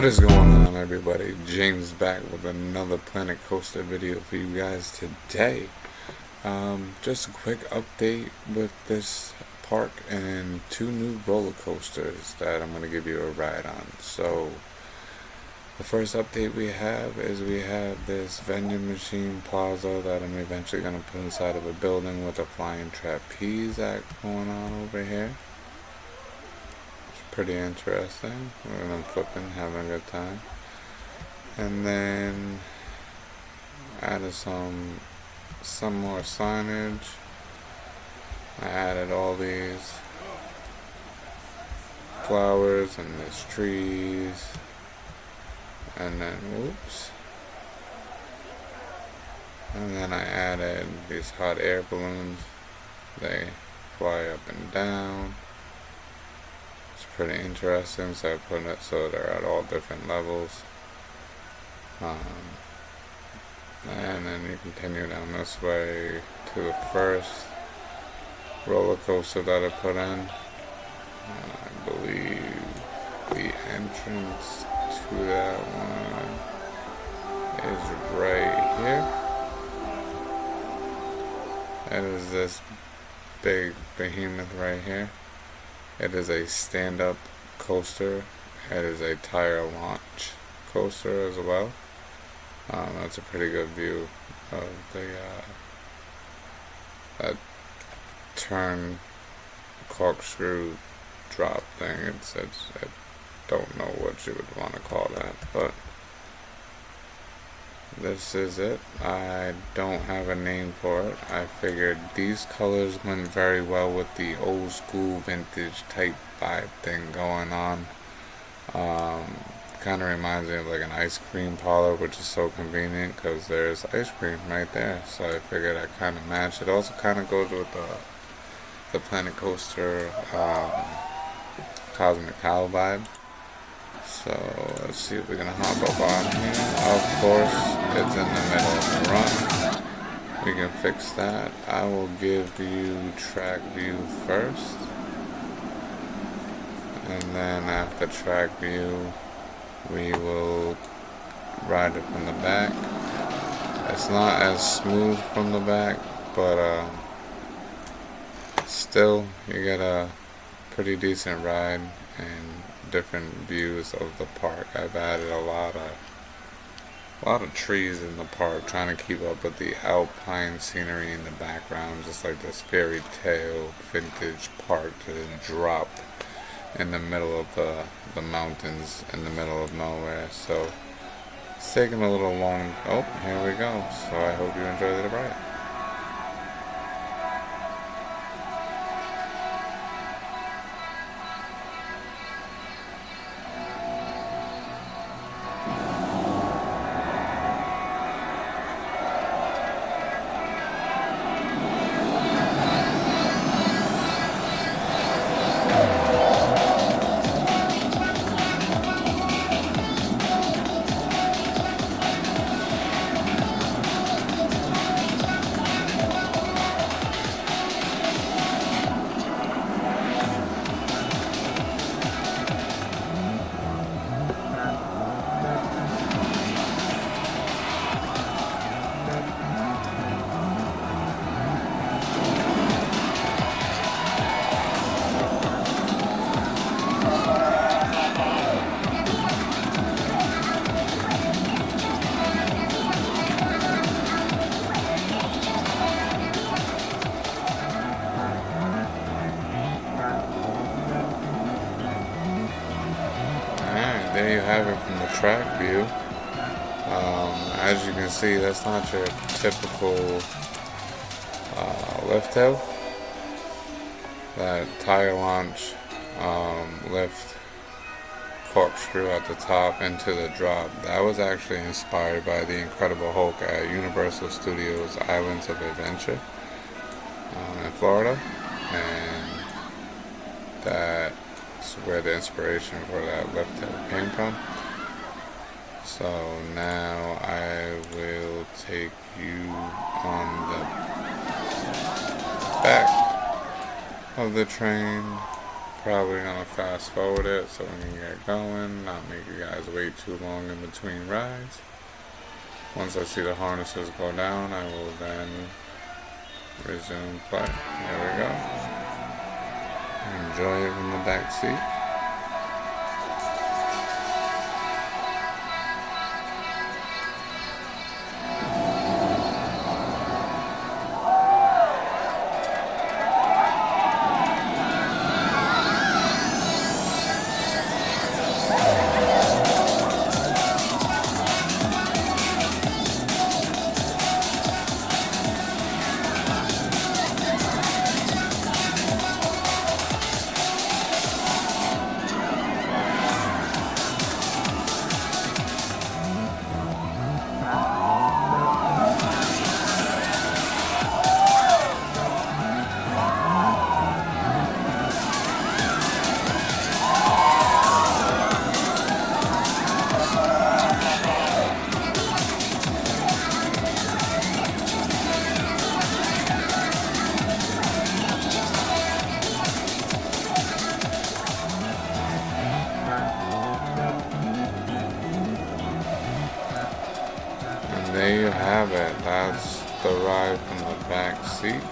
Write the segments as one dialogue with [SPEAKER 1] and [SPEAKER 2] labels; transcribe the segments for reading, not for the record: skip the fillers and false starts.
[SPEAKER 1] is going on, everybody? James back with another Planet Coaster video for you guys today. Just a quick update with this park and two new roller coasters that I'm going to give you a ride on. So, the first update we have is we have this vending machine plaza that I'm eventually going to put inside of a building with a flying trapeze act going on over here. Pretty interesting. We're gonna flipping, having a good time. And then added some more signage. I added all these flowers and these trees. And then and then I added these hot air balloons. They fly up and down. Pretty interesting, so I put it so they're at all different levels. And then you continue down this way to the first roller coaster that I put in. I believe the entrance to that one is right here. It is this big behemoth right here. It is a stand-up coaster. It is a tire launch coaster as well. That's a pretty good view of the that turn corkscrew drop thing. I don't know what you would want to call that, but this is it. I don't have a name for it. I figured these colors went very well with the old school vintage type vibe thing going on. Kind of reminds me of like an ice cream parlor, which is so convenient because there's ice cream right there. So I figured I kind of matched. It also kind of goes with the Planet Coaster Cosmic Cow vibe. So let's see if we're gonna hop up on here. Of course, it's in the middle of the run. We can fix that. I will give you track view first. And then after track view, we will ride it from the back. It's not as smooth from the back, but still you get a pretty decent ride and different views of the park. I've added a lot of trees in the park, trying to keep up with the Alpine scenery in the background, just like this fairy tale vintage park just drop in the middle of the mountains in the middle of nowhere. So it's taking a little long. Oh, here we go. So I hope you enjoy the ride. There you have it from the track view. As you can see, that's not your typical lift hill. That tire launch lift corkscrew at the top into the drop. That was actually inspired by the Incredible Hulk at Universal Studios Islands of Adventure in Florida, and that's where the inspiration for that lift hill came from. So now I will take you on the back of the train Probably gonna fast forward it so we can get going, not make you guys wait too long in between rides. Once I see the harnesses go down, I will then resume play. There we go. Enjoy it from the back seat. And there you have it. That's the ride from the back seat.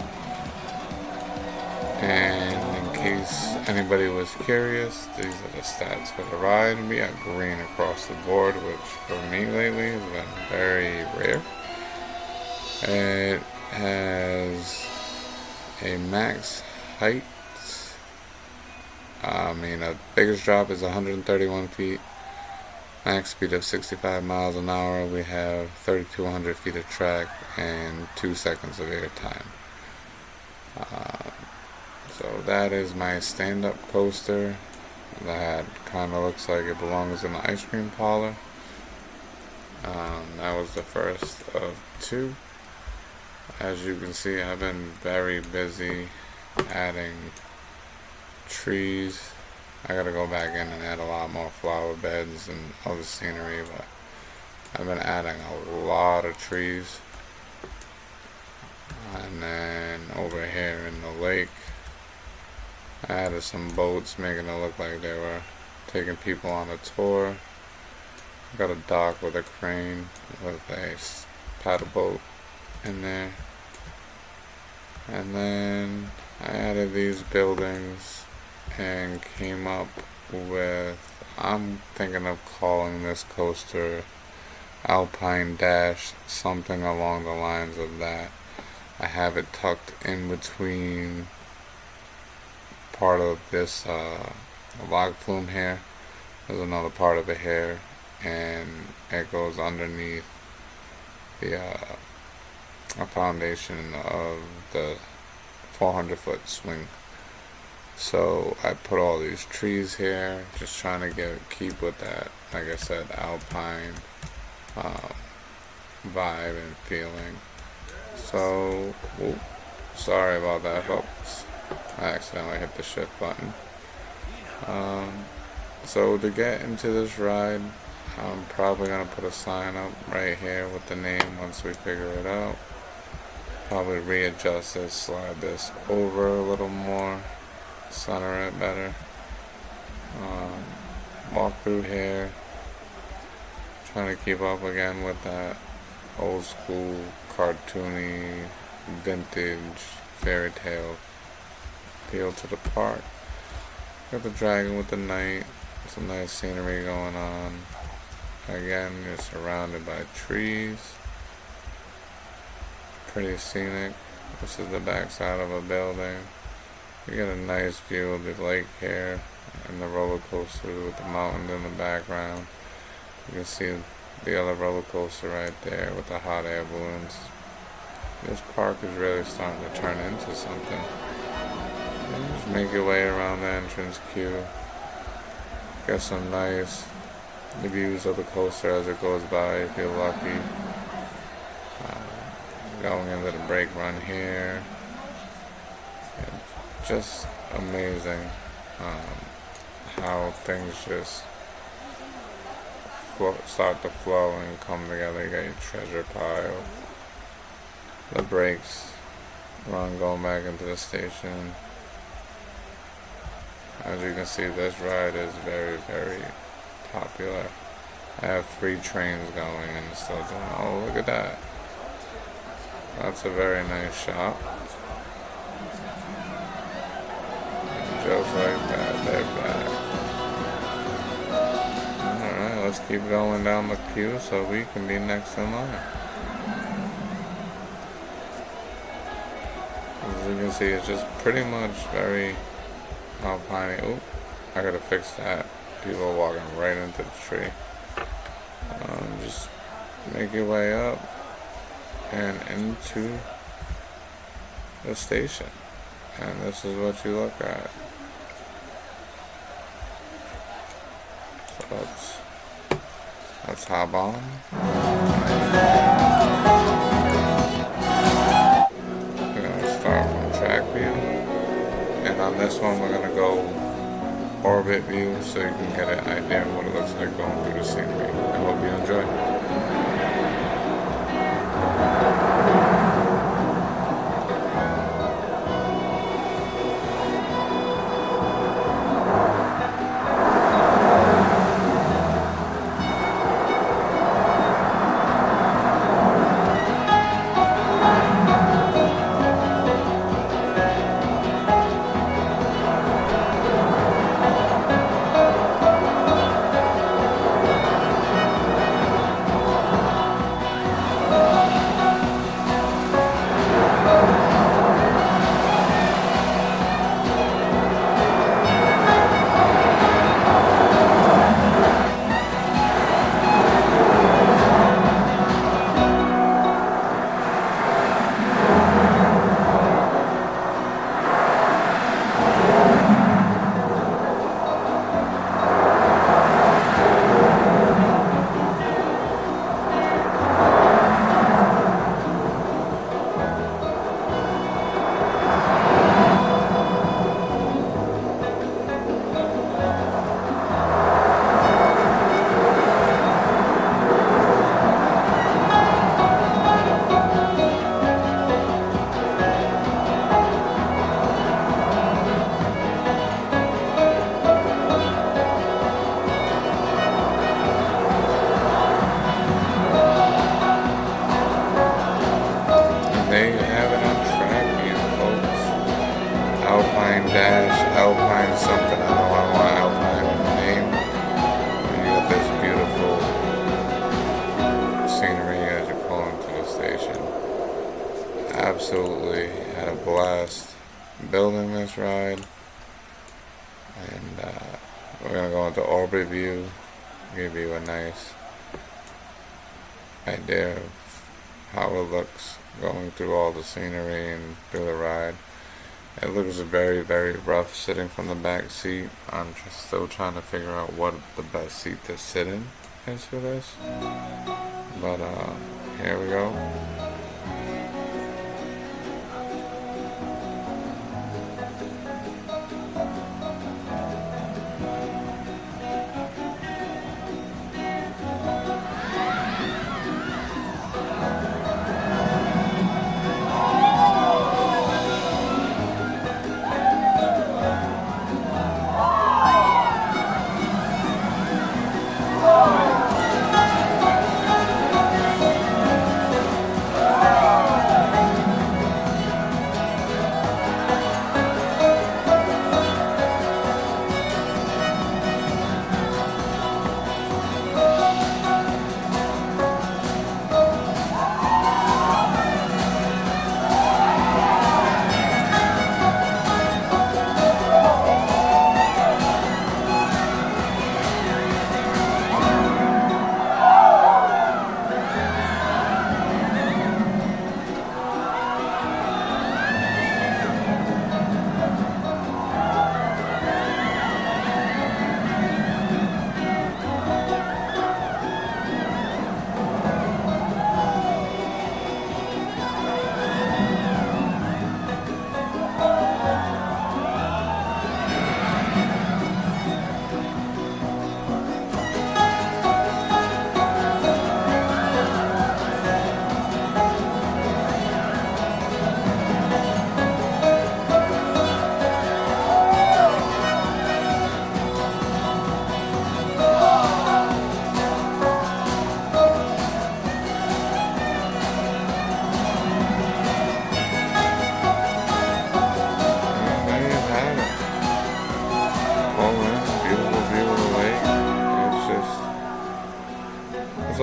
[SPEAKER 1] And in case anybody was curious, these are the stats for the ride. We got green across the board, which for me lately has been very rare. It has a max height. The biggest drop is 131 feet. Max speed of 65 miles an hour. We have 3,200 feet of track and 2 seconds of air time. So that is my stand-up coaster that kind of looks like it belongs in the ice cream parlor. That was the first of 2. As you can see, I've been very busy adding trees. I gotta go back in and add a lot more flower beds and other scenery, but I've been adding a lot of trees. And then over here in the lake, I added some boats, making it look like they were taking people on a tour. Got a dock with a crane with a paddle boat in there. And then I added these buildings and came up with, I'm thinking of calling this coaster Alpine Dash, something along the lines of that. I have it tucked in between part of this log flume here. There's another part of it here, and it goes underneath the foundation of the 400-foot swing. So I put all these trees here, just trying to keep with that, like I said, Alpine vibe and feeling. So, sorry about that, folks. I accidentally hit the shift button. So to get into this ride, I'm probably going to put a sign up right here with the name once we figure it out. Probably readjust this, slide this over a little more, center it better. Walk through here, trying to keep up again with that old school, cartoony, vintage, fairy tale feel to the park. Got the dragon with the night, some nice scenery going on. Again, you're surrounded by trees. Pretty scenic. This is the backside of a building. You get a nice view of the lake here and the roller coaster with the mountains in the background. You can see the other roller coaster right there with the hot air balloons. This park is really starting to turn into something. And just make your way around the entrance queue. Get some nice views of the coaster as it goes by if you're lucky. Going into the brake run here. And just amazing how things just start to flow and come together. You got your treasure pile, the brakes run going back into the station, As you can see, this ride is very, very popular. I have 3 trains going and it's still doing. Oh, look at that. That's a very nice shot. Just like that, they're back. Alright, let's keep going down the queue so we can be next in line. As you can see, it's just pretty much very Alpine. Oop, I gotta fix that. People are walking right into the tree. Just make your way up and into the station. And this is what you look at. So let's hop on. We're gonna start from track view. And on this one we're gonna go orbit view so you can get an idea of what it looks like going through the scenery. I hope you enjoy. There you have it on track view, folks. Alpine Dash, Alpine something. I don't want Alpine in the name. And you got this beautiful scenery as you pull into the station. Absolutely had a blast building this ride. And we're going to go into orbit view, give you a nice idea of how it looks going through all the scenery and through the ride. It looks very, very rough sitting from the back seat. I'm just still trying to figure out what the best seat to sit in is for this. But here we go.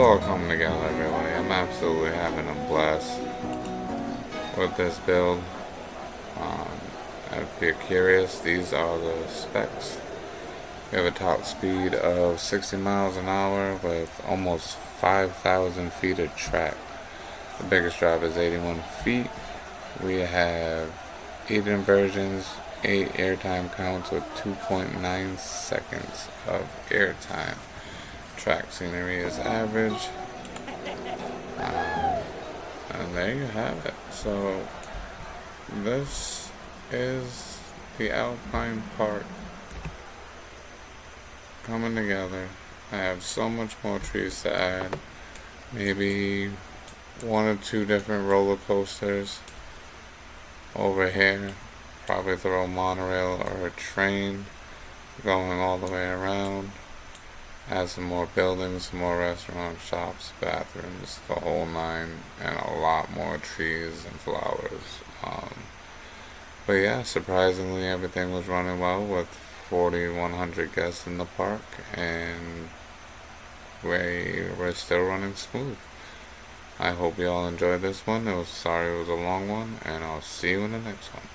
[SPEAKER 1] all coming together really. I'm absolutely having a blast with this build. Um, if you're curious, these are the specs. We have a top speed of 60 miles an hour with almost 5,000 feet of track. The biggest drop is 81 feet. We have 8 inversions, 8 airtime counts with 2.9 seconds of airtime. Track scenery is average. And there you have it. So this is the Alpine Park coming together. I have so much more trees to add. Maybe 1 or 2 different roller coasters over here. Probably throw a monorail or a train going all the way around. Add some more buildings, some more restaurants, shops, bathrooms, the whole 9, and a lot more trees and flowers. But yeah, surprisingly everything was running well with 4,100 guests in the park, and we're still running smooth. I hope you all enjoyed this one. Sorry it was a long one, and I'll see you in the next one.